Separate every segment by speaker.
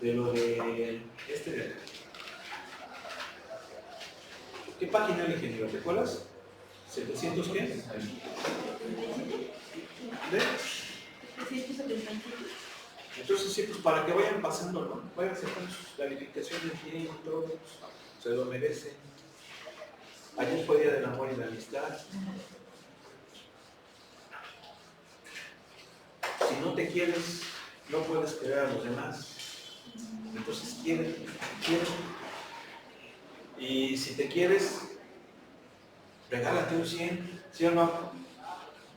Speaker 1: de lo de este de acá. ¿Qué página el ingeniero? ¿Te acuerdas? ¿700 qué? ¿De?
Speaker 2: 775.
Speaker 1: Entonces, sí, pues para que vayan pasando, ¿no? Vayan sacando sus calificaciones bien y todo, se lo merecen. Ayer fue Día del Amor y la Amistad. Si no te quieres, no puedes querer a los demás. Entonces, quiere. Y si te quieres, regálate un 100, ¿sí o no?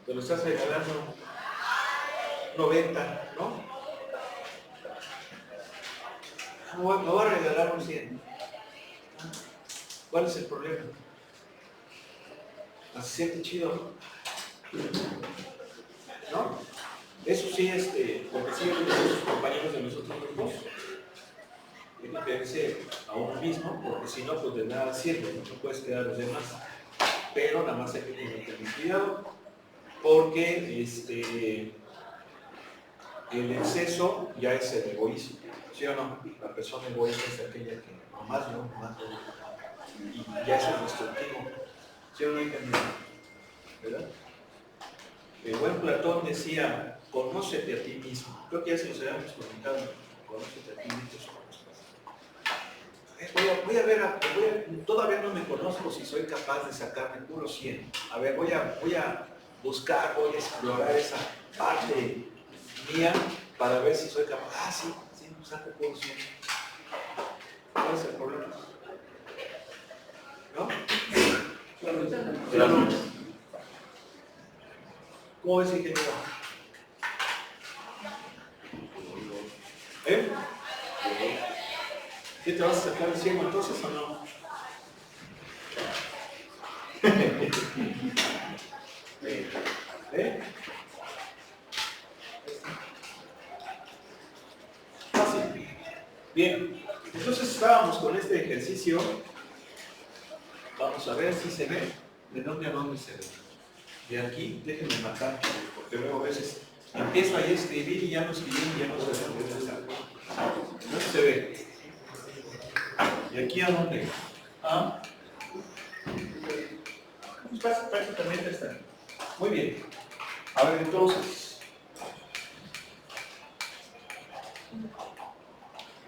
Speaker 1: Te lo estás regalando 90, ¿no? Me voy a regalar un 100. ¿Cuál es el problema? Así siente chido, ¿no? Eso sí, porque sí, sus compañeros de los otros grupos, tienen que verse a uno mismo, porque si no, pues de nada sirve, no puedes quedar a los demás. Pero nada más hay que tener cuidado, porque el exceso ya es el egoísmo, ¿sí o no? La persona egoísta es aquella que nomás no, más no, y ya es el destructivo, ¿sí o no? ¿Verdad? El buen Platón decía, conócete a ti mismo. Creo que ya se los habíamos comentado, conócete a ti mismo. Voy a ver, todavía no me conozco si soy capaz de sacarme puro 100. A ver, voy a buscar, voy a explorar esa parte mía para ver si soy capaz. Ah, sí, saco puro 100. ¿Cuál es el problema? ¿No? Claro. ¿Cómo es, ingeniero? ¿Eh? ¿Qué te vas a sacar el 100 entonces o no? ¿Eh? Fácil. Bien, entonces estábamos con este ejercicio. Vamos a ver si se ve. ¿De dónde a dónde se ve? De aquí, déjenme marcar, porque luego a veces empiezo ahí a escribir y ya no escribí y ya no se ve. No se ve. ¿Y aquí a dónde? ¿Ah? Pues prácticamente está. Muy bien. A ver, entonces.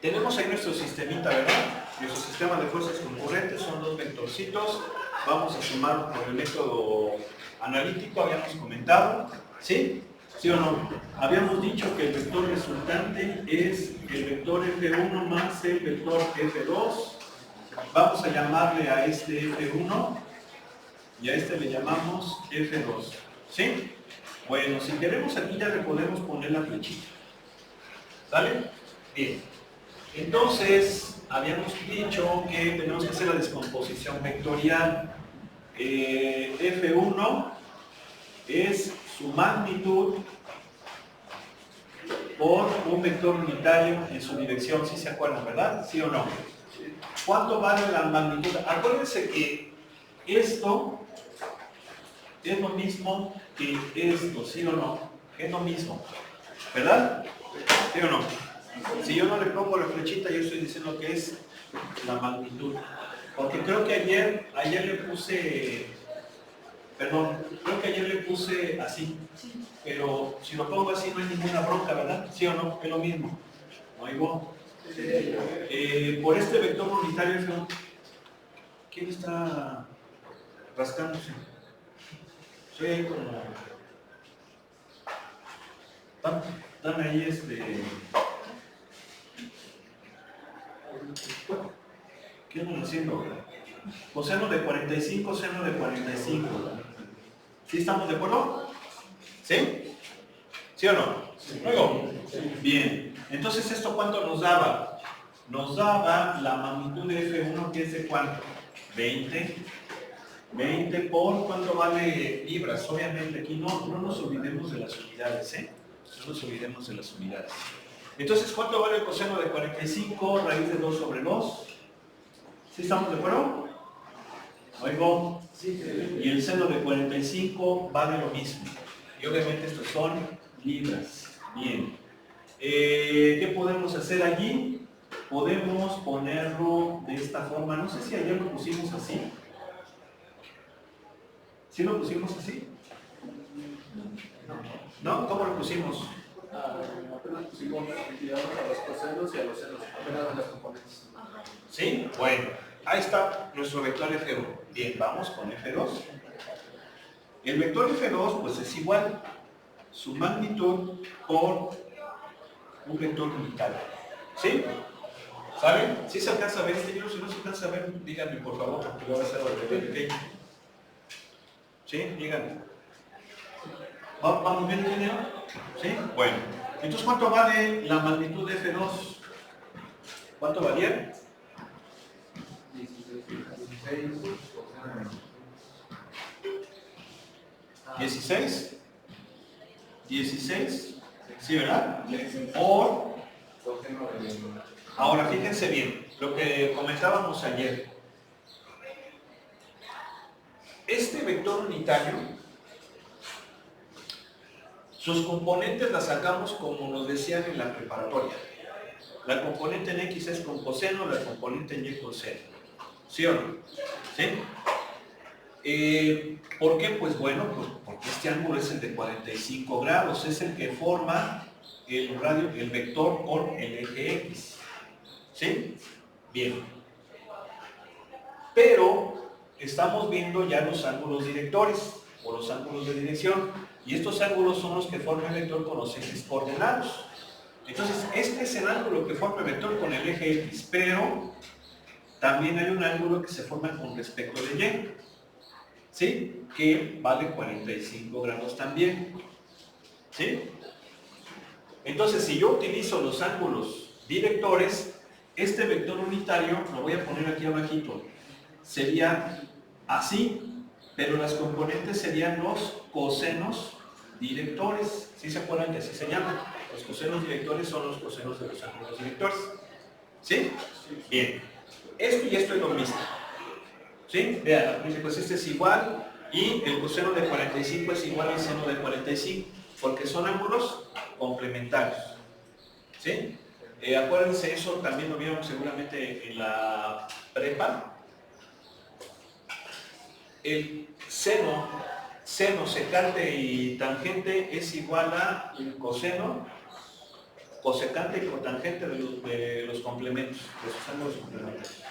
Speaker 1: Tenemos ahí nuestro sistemita, ¿verdad? Nuestro sistema de fuerzas concurrentes son dos vectorcitos. Vamos a sumar por el método analítico, habíamos comentado. ¿Sí? ¿Sí o no? Habíamos dicho que el vector resultante es el vector F1 más el vector F2. Vamos a llamarle a este F1 y a este le llamamos F2. ¿Sí? Bueno, si queremos aquí ya le podemos poner la flechita. ¿Sale? Bien. Entonces, habíamos dicho que tenemos que hacer la descomposición vectorial. F1 es su magnitud por un vector unitario en su dirección, ¿sí se acuerdan, verdad? ¿Sí o no? ¿Cuánto vale la magnitud? Acuérdense que esto es lo mismo que esto, ¿sí o no? Es lo mismo, ¿verdad? ¿Sí o no? Si yo no le pongo la flechita, yo estoy diciendo que es la magnitud. Porque creo que ayer le puse, perdón, creo que ayer le puse así. Pero si lo pongo así no hay ninguna bronca, ¿verdad? ¿Sí o no? Es lo mismo. ¿Oigo? Por este vector unitario, ¿quién está rascándose? Soy ahí como... Dame ahí ¿qué andan haciendo? Coseno de 45, seno de 45. ¿Sí estamos de acuerdo? ¿Sí? ¿Sí o no? ¿Luego? Bien. Entonces, ¿esto cuánto nos daba? Nos daba la magnitud de F1, que es de ¿cuánto? 20. 20 por ¿cuánto vale libras? Obviamente aquí no nos olvidemos de las unidades, ¿eh? No nos olvidemos de las unidades. Entonces, ¿cuánto vale el coseno de 45? Raíz de 2 sobre 2. ¿Sí estamos de acuerdo? ¿Oigo? Y el seno de 45 vale lo mismo. Y obviamente estos son libras. Bien. ¿Qué podemos hacer allí? podemos ponerlo de esta forma. No sé si ayer lo pusimos así. ¿Sí lo pusimos así? ¿No? ¿Cómo lo pusimos?
Speaker 2: Apenas pusimos equilibrados a los cosenos y a los senos, apenas a las componentes.
Speaker 1: ¿Sí? Bueno, ahí está nuestro vector F1. Bien, vamos con F2. El vector F2 pues es igual su magnitud por un vector unitario. ¿Sí? ¿Saben? ¿Sí se alcanza a ver este libro? Si no se alcanza a ver, díganme por favor, porque lo voy a hacer bastante pequeño. ¿Sí? Díganme. ¿Vamos bien, ingeniero? ¿Sí? Bueno. Entonces, ¿cuánto vale la magnitud de F2? ¿Cuánto valía? 16. 16. ¿Sí, verdad? Por... Ahora, fíjense bien, lo que comentábamos ayer. Este vector unitario, sus componentes las sacamos como nos decían en la preparatoria. La componente en X es con coseno, la componente en Y con seno. ¿Sí o no? ¿Sí? ¿Por qué? Pues bueno, pues porque este ángulo es el de 45 grados, es el que forma el vector con el eje X. ¿Sí? Bien. Pero estamos viendo ya los ángulos directores o los ángulos de dirección, y estos ángulos son los que forman el vector con los ejes coordenados. Entonces, este es el ángulo que forma el vector con el eje X, pero también hay un ángulo que se forma con respecto de Y, ¿sí? Que vale 45 grados también, ¿sí? Entonces, si yo utilizo los ángulos directores, este vector unitario, lo voy a poner aquí abajito, sería así, pero las componentes serían los cosenos directores. ¿Sí se acuerdan que así se llaman? Los cosenos directores son los cosenos de los ángulos directores. ¿Sí? Bien. Esto y esto es lo mismo. ¿Sí? Vean, pues este es igual y el coseno de 45 es igual al seno de 45, porque son ángulos complementarios. ¿Sí? Acuérdense, eso también lo vieron seguramente en la prepa. El seno, secante y tangente es igual a el coseno, cosecante y cotangente de los complementos, de sus ángulos complementarios.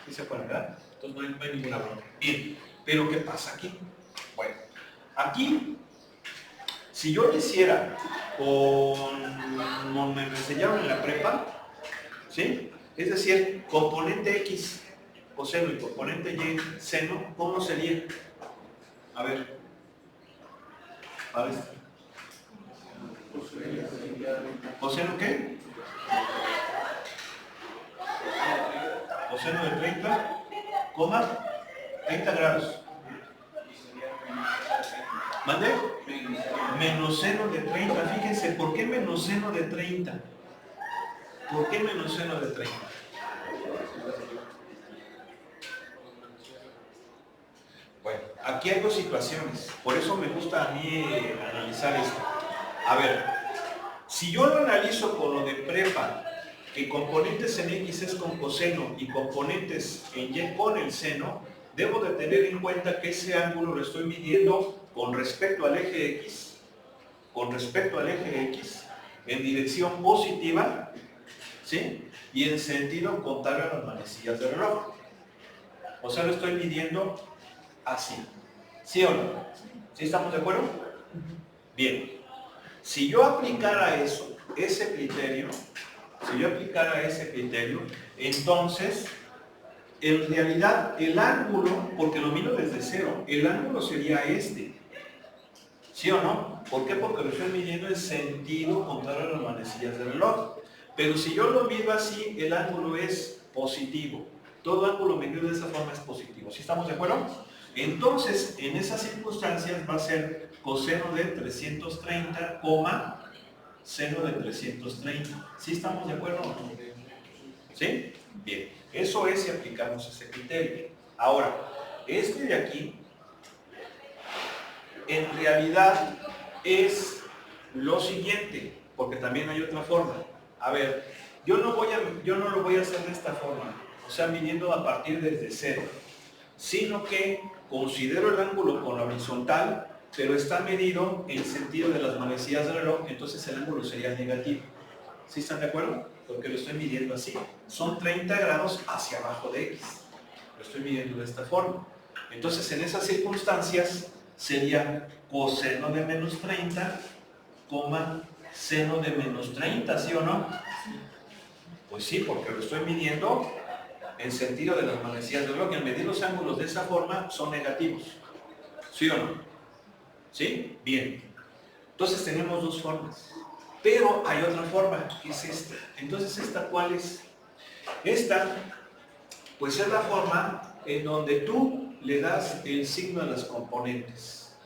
Speaker 1: ¿Sí se acuerdan, verdad? Entonces no hay ninguna broma. Bien, pero ¿qué pasa aquí? Bueno, aquí, si yo lo hiciera como me enseñaron en la prepa, ¿sí? Es decir, componente X coseno y componente Y seno, ¿cómo sería? A ver. ¿Coseno qué? Coseno de 30, coma, 30 grados. ¿Mande? Menos seno de 30. Fíjense, ¿por qué menos seno de 30? ¿Por qué menos seno de 30? Bueno, aquí hay dos situaciones. Por eso me gusta a mí analizar esto. A ver, si yo lo analizo con lo de prepa, que componentes en X es con coseno y componentes en Y con el seno, debo de tener en cuenta que ese ángulo lo estoy midiendo con respecto al eje X, en dirección positiva, ¿sí? Y en sentido contrario a las manecillas del reloj. O sea, lo estoy midiendo así. ¿Sí o no? ¿Sí estamos de acuerdo? Bien. Si yo aplicara ese criterio, entonces, en realidad, el ángulo, porque lo miro desde cero, el ángulo sería este. ¿Sí o no? ¿Por qué? Porque lo estoy midiendo en sentido contrario a las manecillas del reloj. Pero si yo lo mido así, el ángulo es positivo. Todo ángulo medido de esa forma es positivo. ¿Sí estamos de acuerdo? Entonces, en esas circunstancias va a ser coseno de 330, seno de 330. ¿Sí estamos de acuerdo o no? ¿Sí? Bien. Eso es si aplicamos ese criterio. Ahora, este de aquí, en realidad es lo siguiente, porque también hay otra forma. A ver, yo no lo voy a hacer de esta forma, o sea, midiendo a partir desde cero, sino que considero el ángulo con la horizontal, pero está medido en sentido de las manecillas del reloj, entonces el ángulo sería negativo. ¿Sí están de acuerdo? Porque lo estoy midiendo así. Son 30 grados hacia abajo de X. Lo estoy midiendo de esta forma. Entonces, en esas circunstancias, sería coseno de menos 30, seno de menos 30, ¿sí o no? Pues sí, porque lo estoy midiendo en sentido de las manecillas del reloj. Y al medir los ángulos de esa forma, son negativos. ¿Sí o no? ¿Sí? Bien. Entonces tenemos dos formas. Pero hay otra forma, que es esta. Entonces, ¿esta cuál es? Esta, pues es la forma en donde tú le das el signo a las componentes.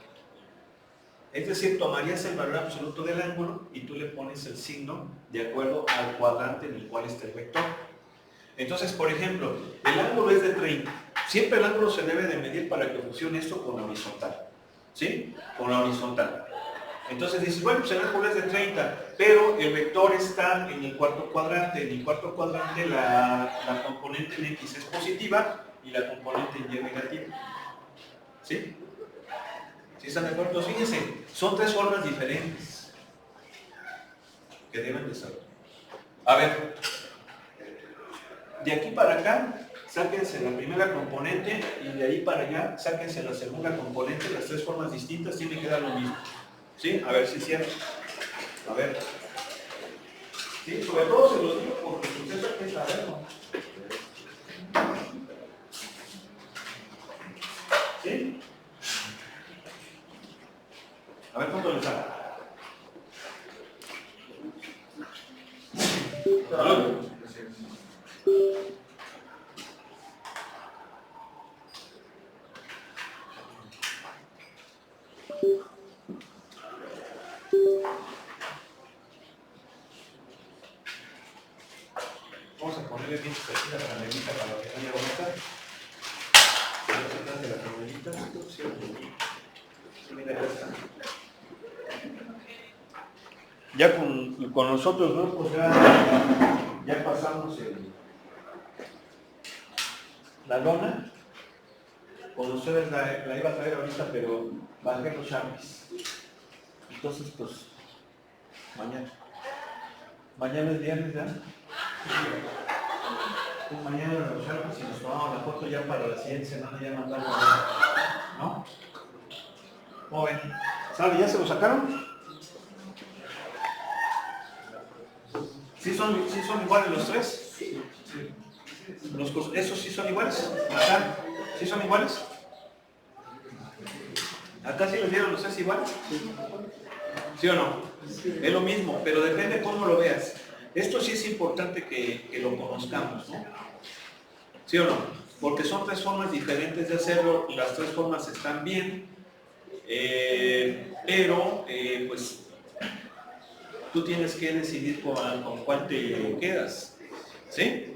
Speaker 1: Es decir, tomarías el valor absoluto del ángulo y tú le pones el signo de acuerdo al cuadrante en el cual está el vector. Entonces, por ejemplo, el ángulo es de 30. Siempre el ángulo se debe de medir para que funcione esto con la horizontal. ¿Sí? Con la horizontal. Entonces dices, bueno, pues el ángulo es de 30, pero el vector está en el cuarto cuadrante. En el cuarto cuadrante la componente en X es positiva y la componente en Y negativa. ¿Sí? ¿Sí están de acuerdo? Entonces fíjense, son tres formas diferentes que deben de saber. A ver, de aquí para acá, sáquense la primera componente y de ahí para allá, sáquense la segunda componente. Las tres formas distintas tienen que dar lo mismo. ¿Sí? A ver si es cierto. A ver. Sí, sobre todo se los digo porque ustedes hay que saberlo. ¿Sí? A ver cuánto les sale. Salud. Vamos a ponerle bien aquí la canelita para que vaya bonita. De la canelita. Sí, mira, acá está. Ya con los otros grupos ya pasamos la lona. Con ustedes la iba a traer ahorita, pero bajé los champis. Entonces, pues, mañana es viernes, ¿ya? Pues mañana los champis y nos tomamos la foto ya para la siguiente semana, ya mandamos, ¿no? ¿Cómo ven? ¿Sale? ¿Ya se lo sacaron? ¿Sí son iguales los tres? Sí. ¿Esos sí son iguales? ¿Acá? ¿Sí son iguales? ¿Acá sí les dieron los tres iguales? ¿Sí o no? Es lo mismo, pero depende cómo lo veas. Esto sí es importante que lo conozcamos, ¿no? ¿Sí o no? Porque son tres formas diferentes de hacerlo, las tres formas están bien, pero pues tú tienes que decidir con cuál te quedas. ¿Sí?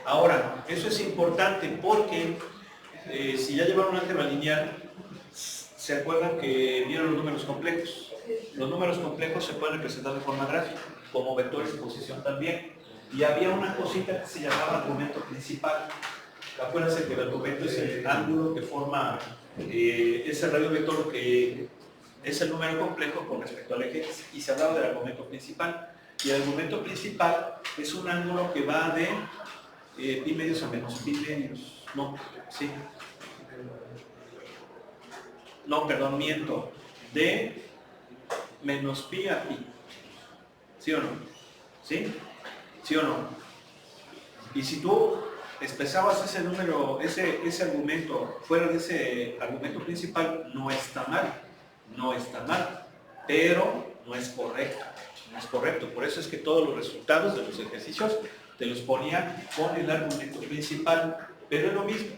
Speaker 1: Ahora, eso es importante porque si ya llevaron álgebra lineal, ¿se acuerdan que vieron los números complejos? Los números complejos se pueden representar de forma gráfica, como vectores de posición también. Y había una cosita que se llamaba argumento principal. Acuérdense que el argumento es el ángulo que forma ese radio vector que es el número complejo con respecto al eje X, y se hablaba del argumento principal. Y el argumento principal es un ángulo que va de pi medios a menos pi medios. No, sí. No, perdón, miento. De menos pi a pi. ¿Sí o no? ¿Sí? ¿Sí o no? Y si tú expresabas ese número, ese argumento fuera de ese argumento principal, no está mal. No está mal. Pero no es correcto. No es correcto. Por eso es que todos los resultados de los ejercicios te los ponía con el argumento principal. Pero es lo mismo.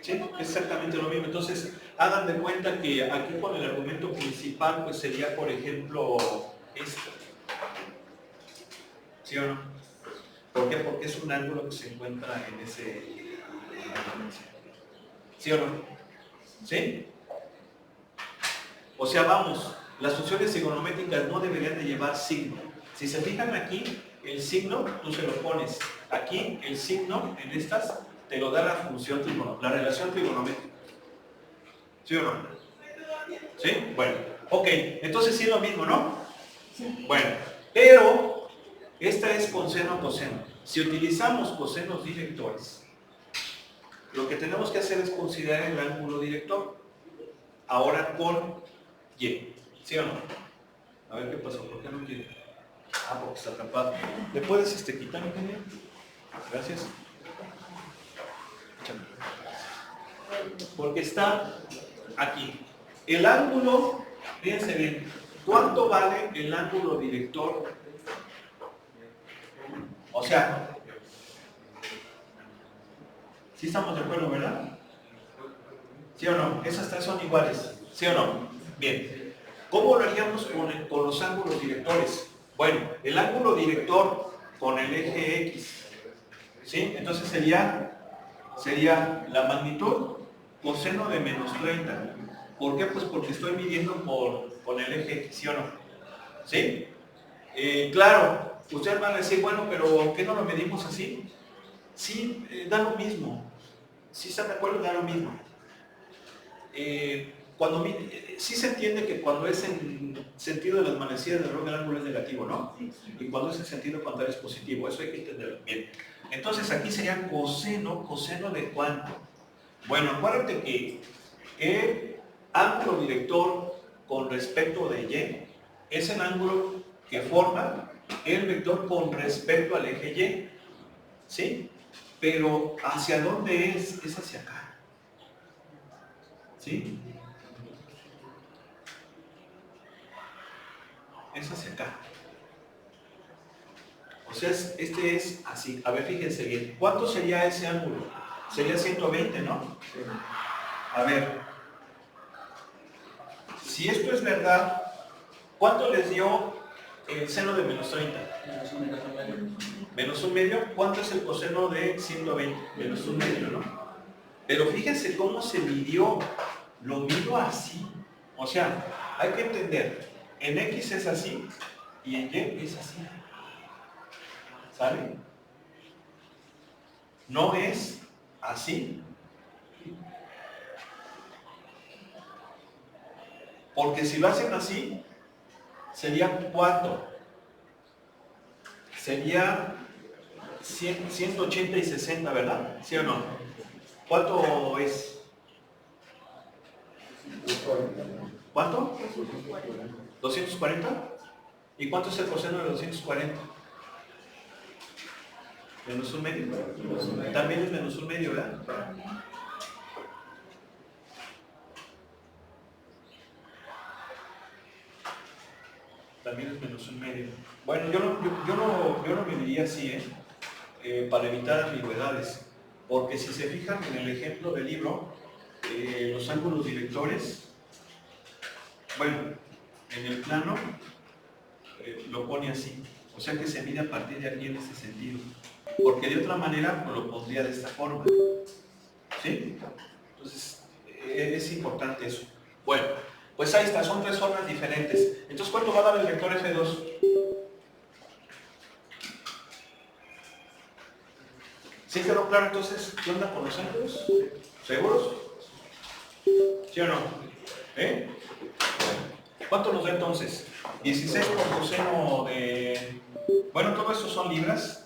Speaker 1: ¿Sí? Es exactamente lo mismo. Entonces, hagan de cuenta que aquí con el argumento principal, pues sería, por ejemplo, esto. ¿Sí o no? ¿Por qué? Porque es un ángulo que se encuentra en ese... ¿Sí o no? ¿Sí? O sea, vamos, las funciones trigonométricas no deberían de llevar signo. Si se fijan aquí, el signo, tú se lo pones. Aquí, el signo, en estas, te lo da la función trigonométrica, la relación trigonométrica. ¿Sí o no? ¿Sí? Bueno, ok, entonces sí es lo mismo, ¿no? Bueno, pero esta es con seno coseno. Si utilizamos cosenos directores, lo que tenemos que hacer es considerar el ángulo director. Ahora con Y. ¿Sí o no? A ver qué pasó, ¿por qué no quiere? Ah, porque está atrapado. ¿Le puedes quitar, ingeniero? Gracias. Porque está aquí. El ángulo, fíjense bien, ¿cuánto vale el ángulo director? O sea, ¿sí estamos de acuerdo, verdad? ¿Sí o no? Esas tres son iguales. ¿Sí o no? Bien. ¿Cómo lo haríamos con los ángulos directores? Bueno, el ángulo director con el eje X, ¿sí? Entonces sería la magnitud coseno de menos 30. ¿Por qué? Pues porque estoy midiendo con el eje X, ¿sí o no? ¿Sí? Claro, ustedes van a decir, bueno, pero ¿por qué no lo medimos así? Sí, da lo mismo. ¿Sí están de acuerdo? Da lo mismo. Sí se entiende que cuando es en sentido de las manecillas del reloj, el ángulo es negativo, ¿no? Y cuando es en sentido contrario es positivo, eso hay que entenderlo bien. Entonces aquí sería coseno ¿de cuánto? Bueno, acuérdate que el ángulo director con respecto de Y es el ángulo que forma el vector con respecto al eje Y, ¿sí? Pero ¿hacia dónde es? Es hacia acá, ¿sí? Es hacia acá. O sea, este es así. A ver, fíjense bien. ¿Cuánto sería ese ángulo? Sería 120, ¿no? A ver. Si esto es verdad, ¿cuánto les dio el seno de menos 30? Menos un medio. ¿Cuánto es el coseno de 120? Menos un medio, ¿no? Pero fíjense cómo se midió. Lo mido así. O sea, hay que entender. En X es así y en Y es así. ¿Sale? No es así. Porque si lo hacen así, sería ¿cuánto? Sería 180 y 60, ¿verdad? ¿Sí o no? ¿Cuánto es? ¿Cuánto? 240. ¿Y cuánto es el coseno de 240? Menos un medio. También es menos un medio, ¿verdad? También es menos un medio. Bueno, yo no me diría así, para evitar ambigüedades. Porque si se fijan en el ejemplo del libro, los ángulos directores, bueno, en el plano lo pone así. O sea que se mide a partir de aquí en ese sentido. Porque de otra manera pues, lo pondría de esta forma. ¿Sí? Entonces, es importante eso. Bueno, pues ahí está, son tres formas diferentes. Entonces, ¿cuánto va a dar el vector F2? ¿Sí quedó claro entonces qué onda con los ángulos? ¿Seguros? ¿Sí o no? ¿Eh? ¿Cuánto nos da entonces? 16 por coseno de... Bueno, todo esto son libras.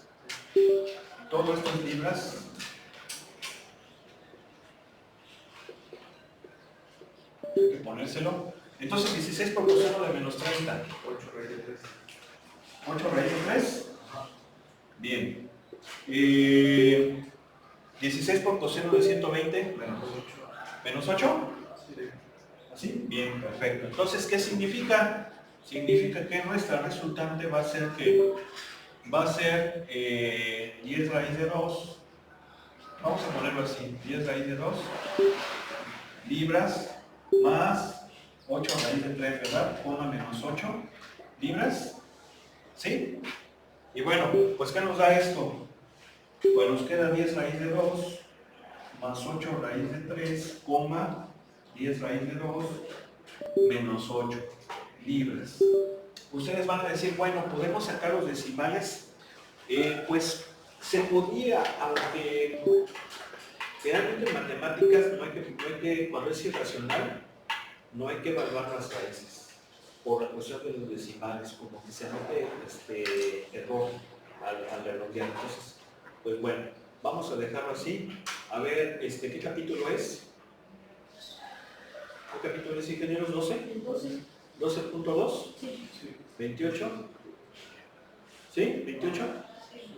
Speaker 1: Todo esto es libras. Hay que ponérselo. Entonces 16 por coseno de menos 30.
Speaker 2: 8 raíz de 3.
Speaker 1: 8 raíz de 3. Bien. 16 por coseno de 120.
Speaker 2: Menos 8.
Speaker 1: ¿Menos 8?
Speaker 2: Sí.
Speaker 1: ¿Así? Bien, perfecto. Entonces, ¿qué significa? Significa que nuestra resultante va a ser que va a ser 10 raíz de 2. Vamos a ponerlo así, 10 raíz de 2 libras más 8 raíz de 3, ¿verdad? Coma menos 8 libras. ¿Sí? Y bueno, pues ¿qué nos da esto? Pues nos queda 10 raíz de 2 más 8 raíz de 3, coma 10 raíz de 2 menos 8 libras. ustedes van a decir, bueno, ¿podemos sacar los decimales? Pues se podía, aunque realmente en matemáticas no hay que, cuando es irracional, no hay que evaluar las raíces por la cuestión de los decimales, como que se note error al redondear. Entonces, pues bueno, vamos a dejarlo así. A ver, ¿qué capítulo es? ¿Qué capítulo es, ingenieros? ¿12? 12.2.
Speaker 3: Sí.
Speaker 1: 28. ¿Sí? ¿28?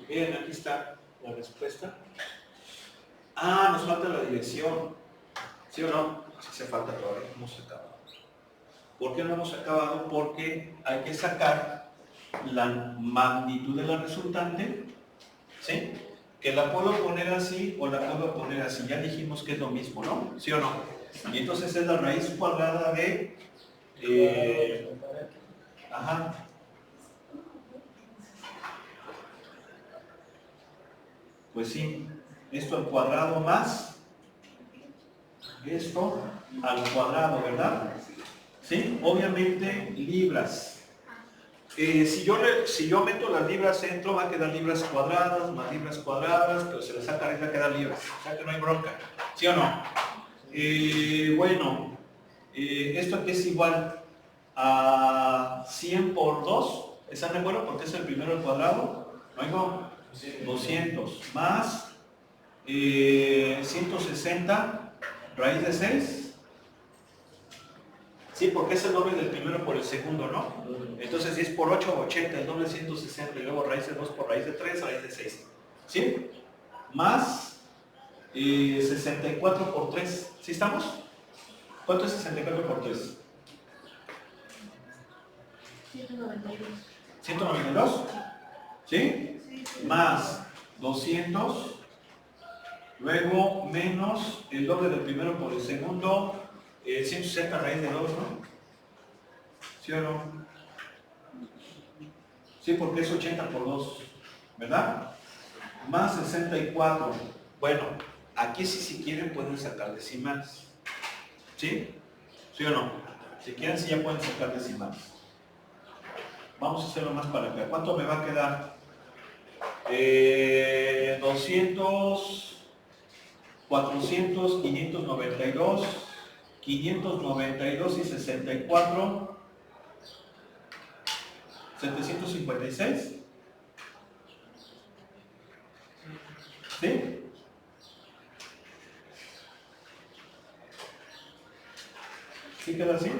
Speaker 1: Miren, aquí está la respuesta. Ah, nos falta la dirección. ¿Sí o no? Sí se falta todavía, no hemos acabado. ¿Por qué no hemos acabado? Porque hay que sacar la magnitud de la resultante, ¿sí? Que la puedo poner así o la puedo poner así. Ya dijimos que es lo mismo, ¿no? ¿Sí o no? Y entonces es la raíz cuadrada de... ajá. Pues sí, esto al cuadrado más esto al cuadrado, ¿verdad? ¿Sí? Obviamente libras. Si yo meto las libras dentro, va a quedar libras cuadradas, más libras cuadradas, pero se le saca arriba, va a quedar libras. O sea que no hay bronca. ¿Sí o no? Bueno, esto aquí es igual a 100 por 2. ¿Están de acuerdo? Porque es el primero al cuadrado. Luego 200 más 160 raíz de 6. Sí, porque es el doble del primero por el segundo, ¿no? Entonces 10 por 8, 80, el doble 160, y luego raíz de 2 por raíz de 3, raíz de 6. ¿Sí? Más 64 por 3. ¿Sí estamos? ¿Cuánto es 64 por 3?
Speaker 3: 192.
Speaker 1: 192. ¿Sí? Más 200. Luego menos el doble del primero por el segundo. 160 raíz de 2, ¿no? ¿Sí o no? Sí, porque es 80 por 2, ¿verdad? Más 64. Bueno, aquí sí, si quieren pueden sacar decimales. ¿Sí? ¿Sí o no? Si quieren, sí ya pueden sacar decimales. Vamos a hacerlo más para acá. ¿Cuánto me va a quedar? 200, 400, 592, 592 y 64, 756. ¿Sí? ¿Sí queda así?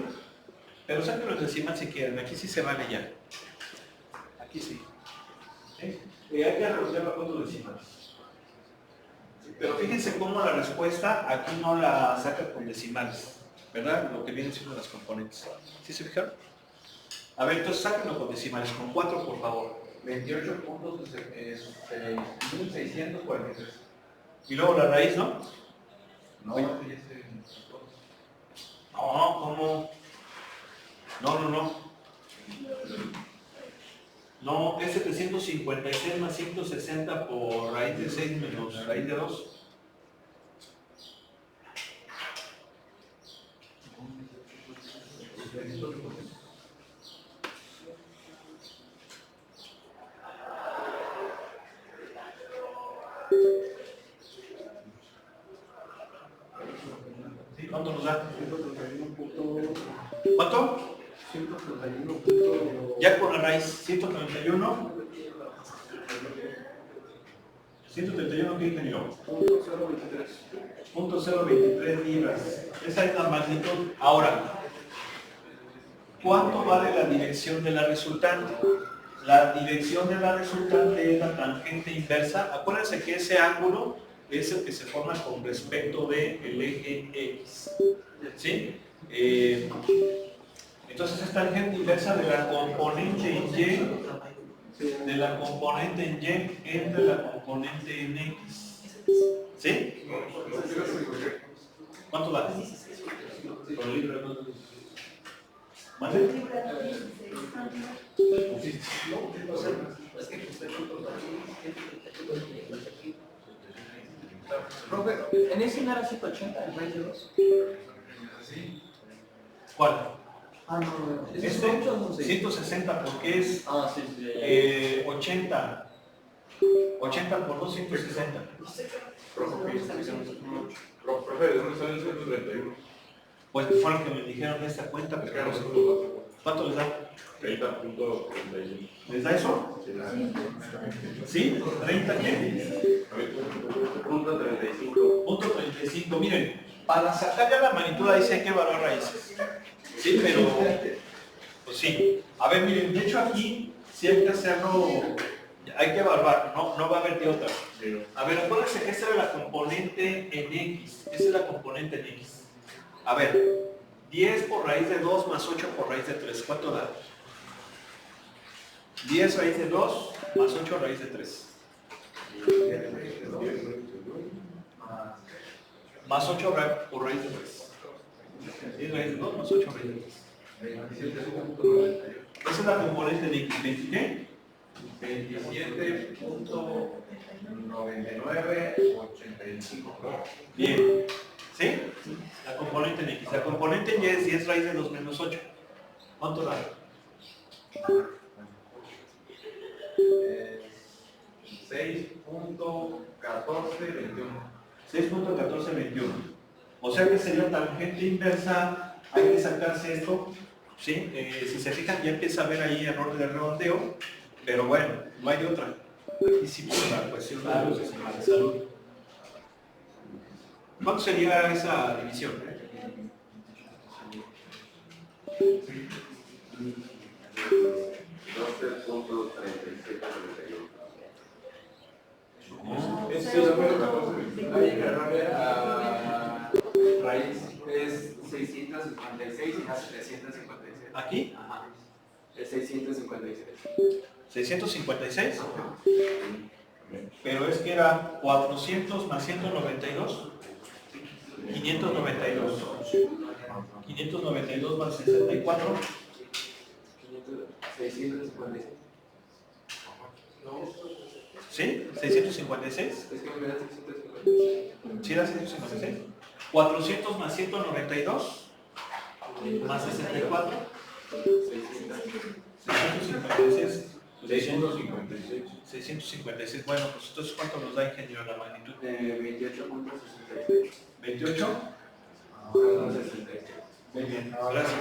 Speaker 1: Pero saquen los decimales si quieren. Aquí sí se vale ya. Aquí sí. ¿Sí? Hay que redondear con los decimales. Pero fíjense cómo la respuesta aquí no la saca con decimales, ¿verdad? Lo que vienen siendo las componentes. ¿Sí se fijaron? A ver, entonces sáquenlo con decimales, con 4 por favor.
Speaker 2: 28.643.
Speaker 1: Y luego la raíz, ¿no?
Speaker 2: No,
Speaker 1: Oye.
Speaker 2: ya se...
Speaker 1: No, ¿cómo? No. No, es 756 más 160 por raíz de 6 menos raíz de 2. ¿Cuánto nos da?
Speaker 2: 131.
Speaker 1: ¿Cuánto?
Speaker 2: 131.
Speaker 1: Ya con la raíz, 131. 131, ¿qué ingeniero? 0.023 libras. Esa es la magnitud. Ahora, ¿cuánto vale la dirección de la resultante? La dirección de la resultante es la tangente inversa. Acuérdense que ese ángulo es el que se forma con respecto del eje X. ¿Sí? Entonces es tangente inversa de la componente en Y, de la componente en Y entre la componente en X. ¿Sí? ¿Cuánto vale? ¿Vale?
Speaker 4: Profe, ¿en ese no era 180 el raíz de 2?
Speaker 1: ¿Cuál?
Speaker 2: Ah, no, ¿es
Speaker 1: Este,
Speaker 2: 8 o son 6?
Speaker 1: 160 porque es
Speaker 2: Ah, sí, sí.
Speaker 1: 80. 80 por 2, 160.
Speaker 4: Profe, ¿de dónde sale el 131?
Speaker 1: Pues fue lo que me dijeron de esta cuenta, pero no sé. ¿Cuánto les da?
Speaker 4: 30.35.
Speaker 1: ¿Les da eso? ¿Sí? ¿30 qué?
Speaker 4: Punto 35.
Speaker 1: Punto 35. Miren, para sacar ya la magnitud ahí sí hay que evaluar raíces. Sí, pero pues sí. A ver, miren, de hecho aquí sí hay que hacerlo, hay que evaluar, no va a haber de otra. A ver, acuérdense que esta era la componente en X. Esa es la componente en X. A ver, 10 por raíz de 2 más 8 por raíz de 3. ¿Cuánto da? 10 raíz de 2 más 8 raíz de 3. Más 8 por raíz de 3. 10 raíz de 2 más 8 raíz de 3. Esa es la componente de X. ¿20 qué?
Speaker 4: 27.9985.
Speaker 1: Bien. ¿Sí? La componente en X. La componente en Y es 10 raíz de 2 menos 8. ¿Cuánto da?
Speaker 4: 6.1421.
Speaker 1: 6.1421. O sea que sería tangente inversa. Hay que sacarse esto. ¿Sí? Si se fijan, ya empieza a ver ahí error de redondeo. Pero bueno, no hay de otra. Aquí sí por la cuestión de los decimales. Salud. ¿Cuánto sería esa división?
Speaker 4: 12.3631.
Speaker 3: Es
Speaker 4: Hay que errarle a raíz es 656 y hace 356.
Speaker 1: ¿Aquí?
Speaker 4: Ajá. Es 656.
Speaker 1: 656. Pero es que era 400 más 192. 592. 592 más 64.
Speaker 4: 656.
Speaker 1: ¿Sí? 656.
Speaker 4: Es que me da 656.
Speaker 1: ¿Sí era 656? 400 más 192 más 64. 656.
Speaker 4: 656.
Speaker 1: 656. Bueno, pues entonces ¿cuánto nos da, ingeniero, la magnitud?
Speaker 4: 28.66.
Speaker 1: 28.
Speaker 4: 66.
Speaker 1: Muy bien, gracias.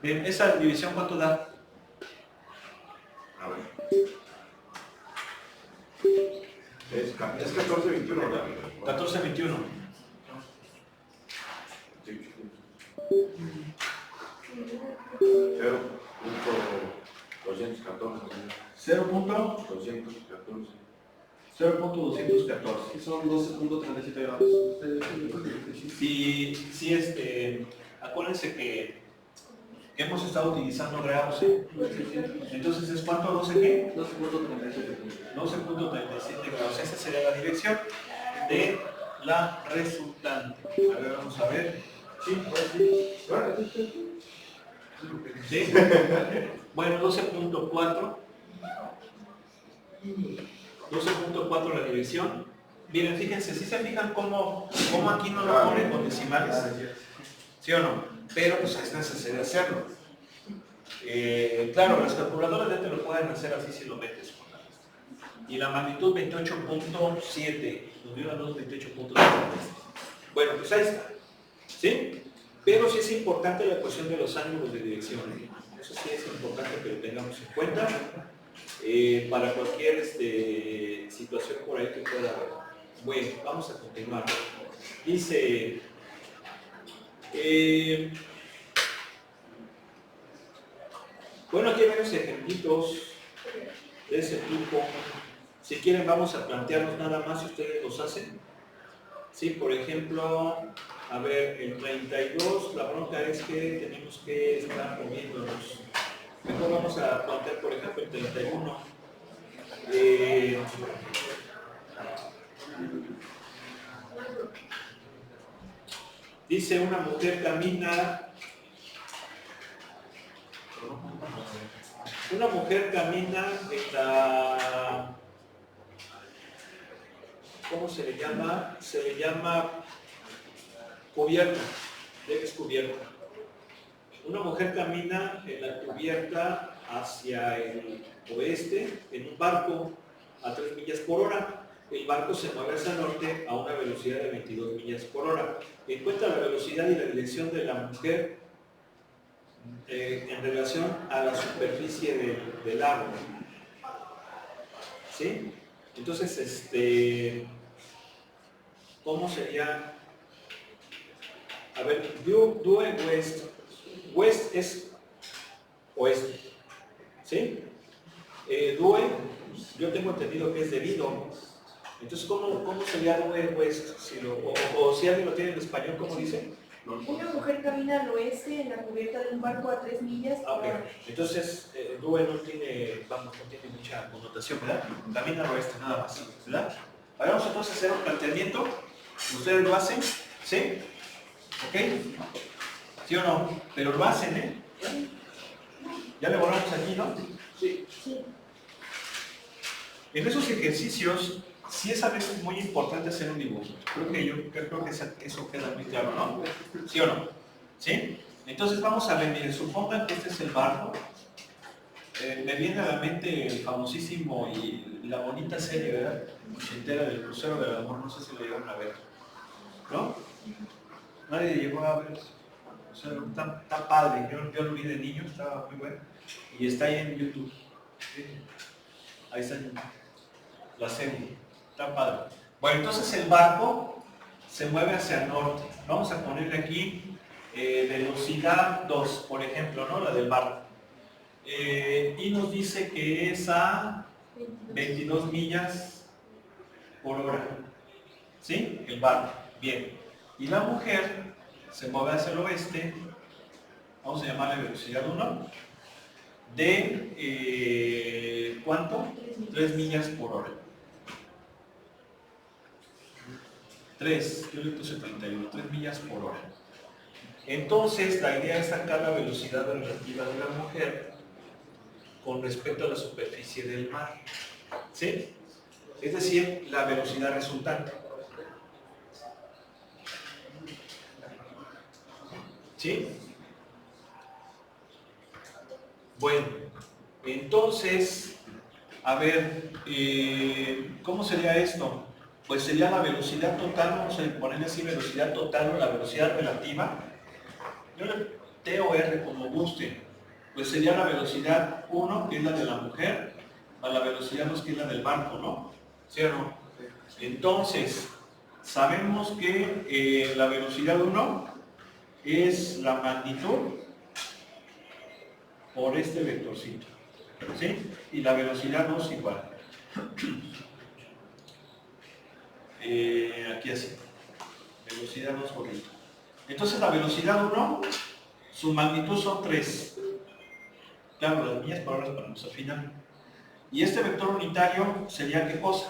Speaker 1: Bien, ¿esa división cuánto da?
Speaker 4: A ver. Es 14.21, ¿verdad?
Speaker 1: 1421.
Speaker 4: Sí. 0.214.
Speaker 1: 0.214.
Speaker 2: Que son 12.37 grados.
Speaker 1: Sí, acuérdense que hemos estado utilizando grados, ¿eh? Entonces, ¿es cuánto? ¿12 qué?
Speaker 2: 12.37.
Speaker 1: 12.37 grados. Esa sería la dirección de la resultante. A ver, vamos a ver. Sí, ¿sí? Bueno, 12.4. 12.4 la dirección. Miren, fíjense, si se fijan cómo aquí no lo ponen con decimales. ¿Sí o no? Pero pues es necesario hacerlo. Claro, las calculadoras ya te lo pueden hacer así si lo metes con la lista. Y la magnitud 28.7. Nos dio la luz 28.7. Bueno, pues ahí está. ¿Sí? Pero sí es importante la cuestión de los ángulos de dirección. Eso sí es importante que lo tengamos en cuenta para cualquier situación por ahí que pueda haber. Bueno, vamos a continuar. Dice... bueno, aquí hay varios ejemplitos de ese tipo. Si quieren vamos a plantearnos nada más si ustedes los hacen. Sí, por ejemplo, a ver, el 32, la bronca es que tenemos que estar moviéndonos. Mejor vamos a plantear, por ejemplo, el 31. Dice una mujer camina. Una mujer camina en la... ¿Cómo se le llama? Se le llama cubierta, descubierta. Una mujer camina en la cubierta hacia el oeste en un barco a 3 millas por hora. El barco se mueve hacia el norte a una velocidad de 22 millas por hora. Encuentra la velocidad y la dirección de la mujer en relación a la superficie del lago. ¿Sí? Entonces, ¿cómo sería? A ver, due west. West es oeste. ¿Sí? Due, yo tengo entendido que es debido. Entonces, ¿cómo sería due west? O si alguien lo tiene en español, ¿cómo dice?
Speaker 3: Una mujer camina al oeste en la cubierta de un barco a 3 millas por
Speaker 1: Okay.
Speaker 3: hora.
Speaker 1: Entonces, due no tiene mucha connotación, ¿verdad? Camina al oeste, nada más, ¿verdad? Vamos entonces a hacer un planteamiento. ¿Ustedes lo hacen? ¿Sí? ¿Ok? ¿Sí o no? Pero lo hacen, ¿eh? Ya le borramos aquí, ¿no?
Speaker 2: Sí.
Speaker 3: Sí.
Speaker 1: En esos ejercicios, sí es a veces muy importante hacer un dibujo. Creo que eso queda muy claro, ¿no? ¿Sí o no? ¿Sí? Entonces vamos a ver, miren, supongan que este es el barco. Me viene a la mente el famosísimo y la bonita serie, ¿verdad? Ochentera del Crucero del Amor, no sé si lo llegaron a ver. ¿No? Nadie llegó a ver. O sea, está padre, yo lo vi de niño, estaba muy bueno. Y está ahí en YouTube. ¿Sí? Ahí está la serie. Está padre. Bueno, entonces el barco se mueve hacia el norte. Vamos a ponerle aquí velocidad 2, por ejemplo, ¿no? La del barco. Y nos dice que es a 22 millas por hora. ¿Sí? El barco. Bien. Y la mujer se mueve hacia el oeste. Vamos a llamarle velocidad 1. De ¿cuánto? 3 millas por hora. 3, yo le puse 31, 3 millas por hora. Entonces, la idea es sacar la velocidad relativa de la mujer con respecto a la superficie del mar. ¿Sí? Es decir, la velocidad resultante. ¿Sí? Bueno, entonces, a ver, ¿cómo sería esto? Pues sería la velocidad total, vamos a ponerle así velocidad total o la velocidad relativa. Yo le TOR como guste. Pues sería la velocidad 1, que es la de la mujer, a la velocidad 2, que es la del barco, ¿no? ¿Sí o no? Entonces, sabemos que la velocidad 1 es la magnitud por este vectorcito, ¿sí? Y la velocidad 2 igual. Aquí así. Velocidad 2 por esto. Entonces la velocidad 1, su magnitud son 3. Claro, las millas por hora las ponemos al final. Y este vector unitario sería ¿qué cosa?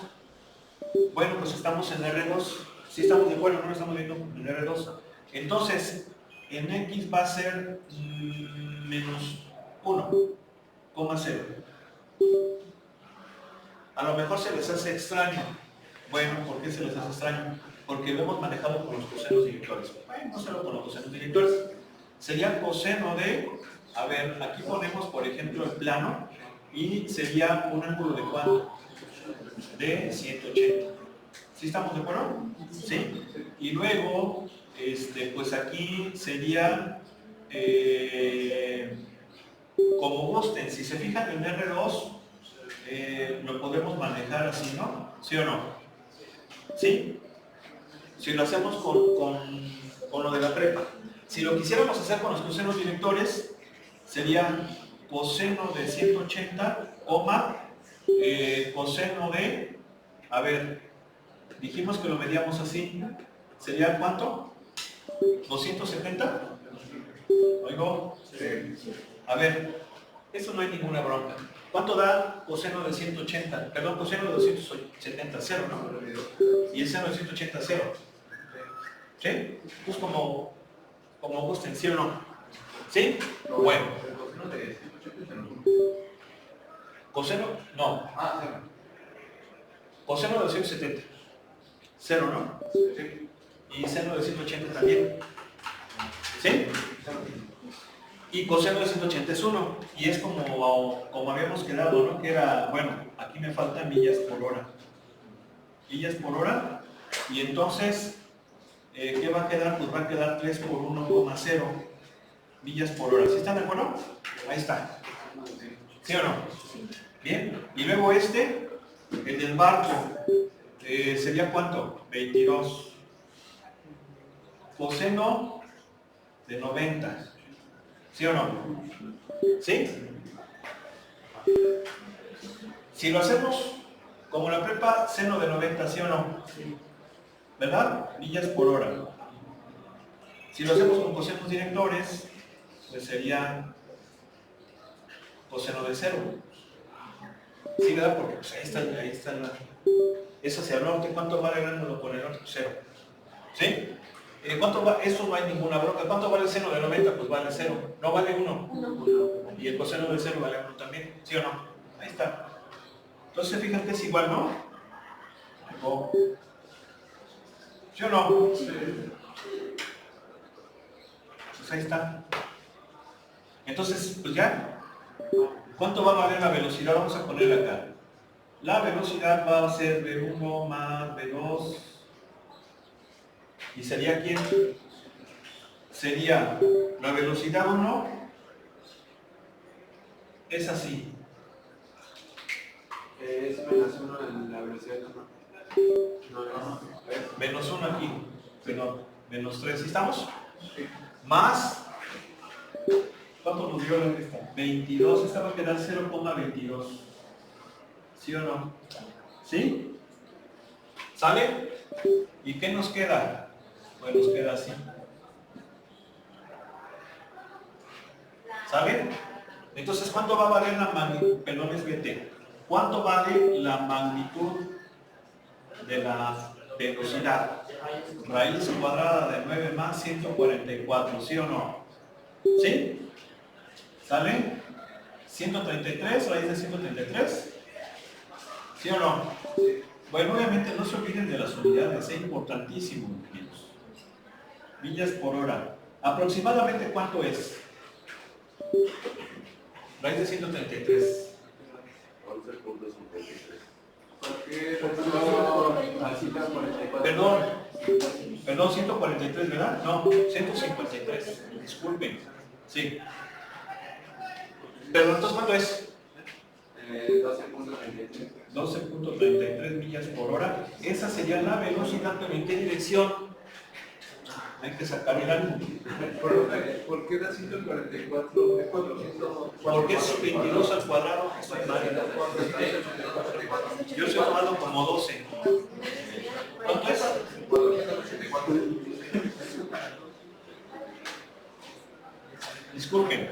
Speaker 1: Bueno, pues estamos en R2. Si estamos de acuerdo, no lo estamos viendo en R2. Entonces, en X va a ser menos 1,0. A lo mejor se les hace extraño. Bueno, ¿por qué se les hace extraño? Porque lo hemos manejado con los cosenos directores. Bueno, no solo con los cosenos directores. Sería coseno de, a ver, aquí ponemos por ejemplo el plano y sería un ángulo de ¿cuánto? De 180. ¿Sí estamos de acuerdo? ¿Sí? Y luego, pues aquí sería, como gusten, si se fijan en R2, lo podemos manejar así, ¿no? ¿Sí o no? ¿Sí? Si lo hacemos con lo de la prepa. Si lo quisiéramos hacer con los cosenos directores, sería coseno de 180, coseno de, a ver, dijimos que lo medíamos así, ¿sería cuánto? ¿270? ¿Oigo? Sí. A ver, eso no hay ninguna bronca. ¿Cuánto da coseno de 180? Perdón, coseno de 270, 0, ¿no? Y el seno de 180, 0. ¿Sí? Pues como gusten, ¿sí o no? ¿Sí? Bueno. Coseno, no. Coseno de 270. 0, ¿no? Y seno de 180 también. ¿Sí? Y coseno de 180 es 1. Y es como habíamos quedado, ¿no? Que era, bueno, aquí me faltan millas por hora. Millas por hora. Y entonces, ¿qué va a quedar? Pues va a quedar 3 por 1,0 millas por hora. ¿Sí están de acuerdo? Ahí está. ¿Sí o no? Bien. Y luego el del barco, ¿sería cuánto? 22. Coseno de 90. ¿Sí o no? ¿Sí? Si lo hacemos como la prepa, seno de 90, ¿sí o no? ¿Verdad? Millas por hora. Si lo hacemos con cosenos directores, pues sería coseno de 0. ¿Sí, verdad? Porque pues ahí está es hacia el norte. ¿Cuánto vale el ángulo con el norte? 0. ¿Sí? ¿Cuánto va? Eso no hay ninguna bronca. ¿Cuánto vale el seno de 90? Pues vale 0. No vale 1. Y el coseno de 0 vale 1 también. ¿Sí o no? Ahí está. Entonces fíjate, es igual, ¿no? ¿Sí o no? Sí. Pues ahí está. Entonces, pues ya. ¿Cuánto va a valer la velocidad? Vamos a ponerla acá. La velocidad va a ser V1 más V2. ¿Y sería quién? Sería la velocidad 1. Es así.
Speaker 2: Es menos 1 en la velocidad de no.
Speaker 1: Menos 1 aquí. Menos 3. ¿Sí estamos? Sí. Más. ¿Cuánto nos dio la esta? 22. Esta va a quedar 0,22. ¿Sí o no? ¿Sí? ¿Sale? ¿Y qué nos queda? Pues nos queda así. ¿Sale? Entonces, ¿cuánto va a valer la magnitud? Perdón, es BT. ¿Cuánto vale la magnitud de la velocidad? Raíz cuadrada de 9 más 144, ¿sí o no? ¿Sí? ¿Sale? 133, raíz de 133. ¿Sí o no? Bueno, obviamente no se olviden de las unidades, es importantísimo, amigos. Millas por hora. ¿Aproximadamente cuánto es? Raíz de 133.
Speaker 2: 11.53.
Speaker 1: Perdón, 143, ¿verdad? No, 153. Disculpen. Sí. Pero entonces, ¿cuánto es?
Speaker 2: 12.33.
Speaker 1: 12.33 millas por hora. Esa sería la velocidad, pero ¿en qué dirección? Hay que sacar el ángulo.
Speaker 2: ¿Por qué da 144? Es 400.
Speaker 1: Porque es 22 al cuadrado. Estoy mal. Yo estoy tomando como 12. ¿Cuánto es? 484. Disculpen.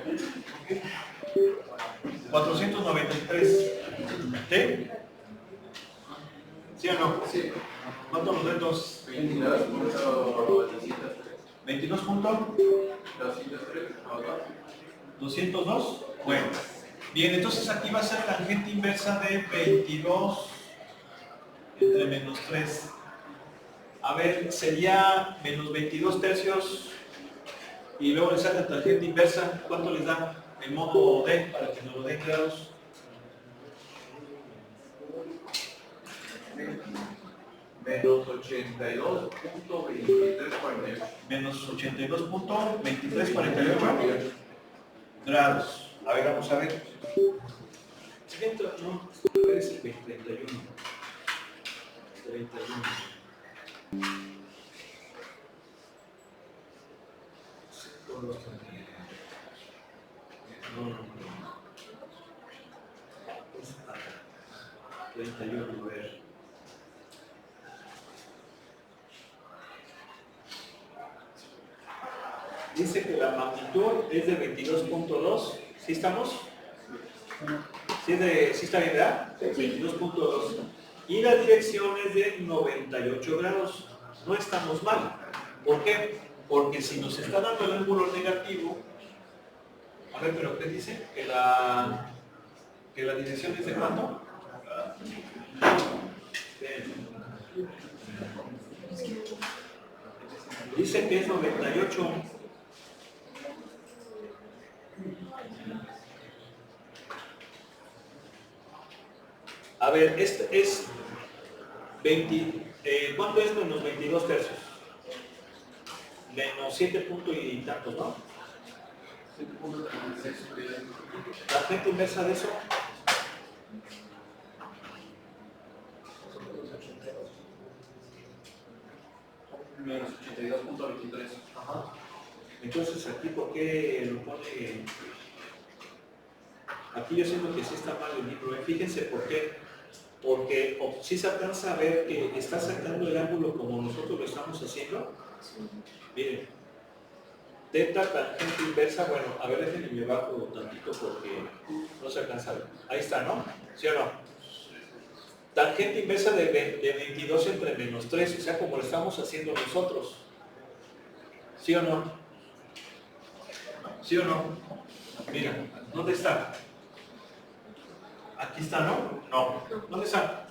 Speaker 1: 493. ¿Sí? ¿Sí o no?
Speaker 2: Sí.
Speaker 1: ¿Cuánto nos da entonces? 22 puntos. 202. Bueno. Bien, entonces aquí va a ser tangente inversa de 22 entre menos 3. A ver, sería menos 22 tercios. Y luego le saca tangente inversa. ¿Cuánto les da? El modo D, para que nos lo den claros.
Speaker 4: Menos 82.2348.
Speaker 1: Menos 82.2348 grados. A ver, vamos a ver. No, es el 31. 31. No. 31, a ver. Dice que la magnitud es de 22.2. ¿Sí estamos? ¿Sí está bien, verdad? 22.2. Y la dirección es de 98 grados. No estamos mal. ¿Por qué? Porque si nos está dando el ángulo negativo, a ver, pero ¿qué dice? Que la dirección es de cuánto? Dice que es 98. ver, este es 20, ¿cuánto es menos 22 tercios? Menos 7 puntos y tantos, ¿no?
Speaker 2: 7.36.
Speaker 1: La gente inversa de eso.
Speaker 2: Menos 82.23.
Speaker 1: Ajá. Entonces aquí, ¿por qué lo pone? Aquí yo siento que sí está mal el libro. Fíjense por qué. Porque si se alcanza a ver que está sacando el ángulo como nosotros lo estamos haciendo. Miren, teta tangente inversa, bueno, a ver, déjenme me bajo tantito porque no se alcanza a ver. Ahí está, ¿no? ¿Sí o no? Tangente inversa de 22 entre menos 3, o sea, como lo estamos haciendo nosotros. ¿Sí o no? ¿Sí o no? Mira, ¿dónde está? Aquí está, ¿no? No. ¿Dónde está?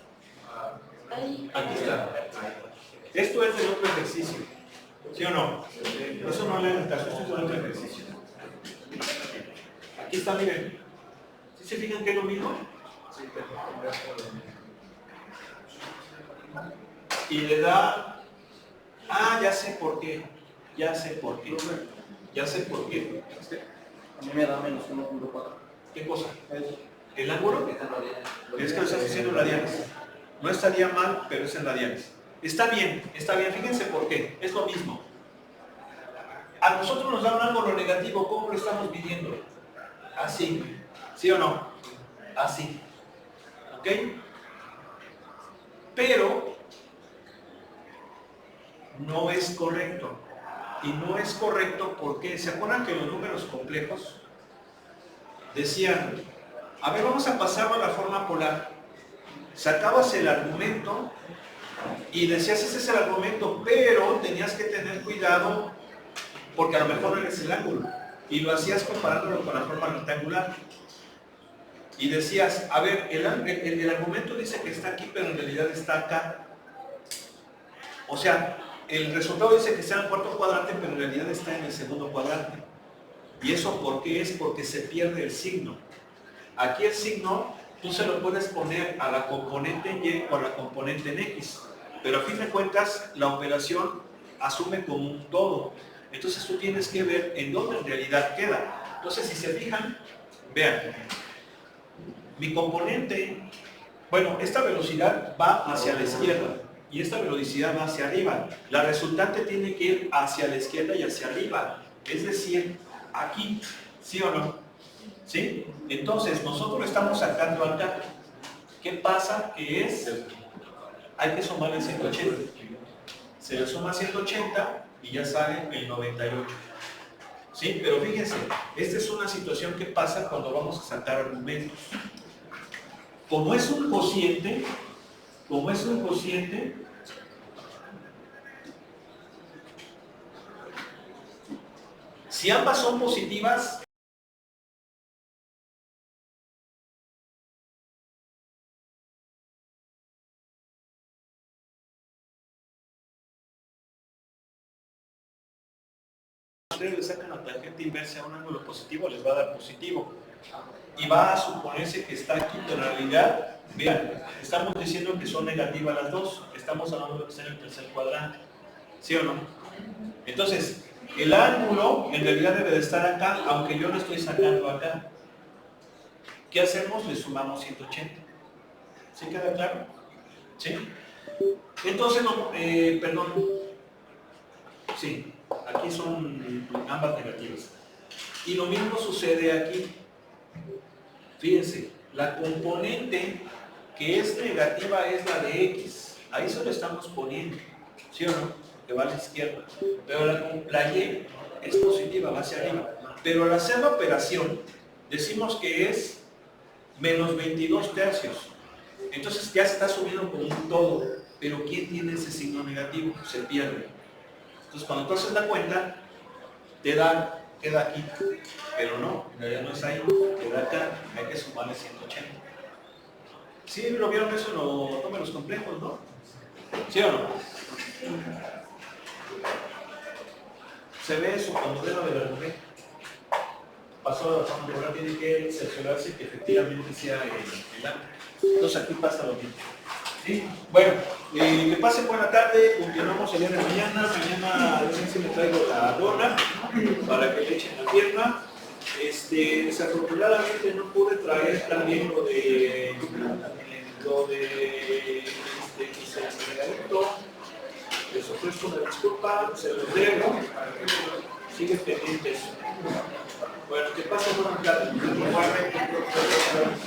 Speaker 3: Ahí.
Speaker 1: Aquí está. Esto es del otro ejercicio. ¿Sí o no? Eso no le da el caso, esto es del otro ejercicio. Aquí está, miren. ¿Sí se fijan que es lo mismo? Y le da... Ah, ya sé por qué. Ya sé por qué. Ya sé por qué.
Speaker 2: A mí me da menos 1.4.
Speaker 1: ¿Qué cosa? ¿El ángulo? Es que lo estás haciendo en radianes. No estaría mal, pero es en radianes. Está bien, fíjense por qué. Es lo mismo. A nosotros nos da un ángulo negativo, ¿cómo lo estamos midiendo? Así. ¿Sí o no? Así. ¿Ok? Pero no es correcto. Y no es correcto porque, ¿se acuerdan que los números complejos decían, a ver, vamos a pasarlo a la forma polar? Sacabas el argumento y decías, ese es el argumento, pero tenías que tener cuidado porque a lo mejor no eres el ángulo. Y lo hacías comparándolo con la forma rectangular. Y decías, a ver, el argumento dice que está aquí, pero en realidad está acá. O sea, el resultado dice que está en el cuarto cuadrante, pero en realidad está en el segundo cuadrante. ¿Y eso por qué es? Porque se pierde el signo. Aquí el signo, tú se lo puedes poner a la componente en Y o a la componente en X. Pero a fin de cuentas, la operación asume como un todo. Entonces tú tienes que ver en dónde en realidad queda. Entonces, si se fijan, vean, mi componente, bueno, esta velocidad va hacia la izquierda y esta velocidad va hacia arriba. La resultante tiene que ir hacia la izquierda y hacia arriba. Es decir, aquí, ¿sí o no? ¿Sí? Entonces, nosotros lo estamos sacando acá. ¿Qué pasa? Que es, hay que sumar el 180. Se le suma 180 y ya sale el 98. ¿Sí? Pero fíjense, esta es una situación que pasa cuando vamos a sacar argumentos. Como es un cociente, si ambas son positivas, ustedes le sacan la tangente inversa a un ángulo positivo, les va a dar positivo. Y va a suponerse que está aquí, pero en realidad, vean, estamos diciendo que son negativas las dos, estamos hablando de que está en el tercer cuadrante, ¿sí o no? Entonces, el ángulo en realidad debe de estar acá, aunque yo lo estoy sacando acá. ¿Qué hacemos? Le sumamos 180. ¿Sí queda claro? ¿Sí? Entonces, no, perdón. Sí, aquí son ambas negativas. Y lo mismo sucede aquí. Fíjense, la componente que es negativa es la de X. Ahí se lo estamos poniendo, ¿sí o no? Que va a la izquierda. Pero la Y es positiva, va hacia arriba. Pero al hacer la operación, decimos que es menos 22 tercios. Entonces ya se está subiendo como un todo. Pero ¿quién tiene ese signo negativo? Se pierde. Entonces cuando tú haces la cuenta, te da, queda aquí. Pero no, en realidad no es ahí, queda acá, hay que sumarle 180. ¿Sí lo vieron eso en los números complejos, no? ¿Sí o no? Se ve eso cuando ve lo del argumento. Pasó a la forma, tiene que cerciorarse que efectivamente sea el ángulo. Entonces aquí pasa lo mismo. ¿Sí? Bueno, que pasen buena tarde, continuamos el día de mañana. Mañana a ver si me traigo la dona para que le echen la pierna. Desafortunadamente no pude traer también lo de quise el regalito. Les ofrezco una disculpa, se los debo. Sigue pendiente eso. Bueno, que pasen buena tarde.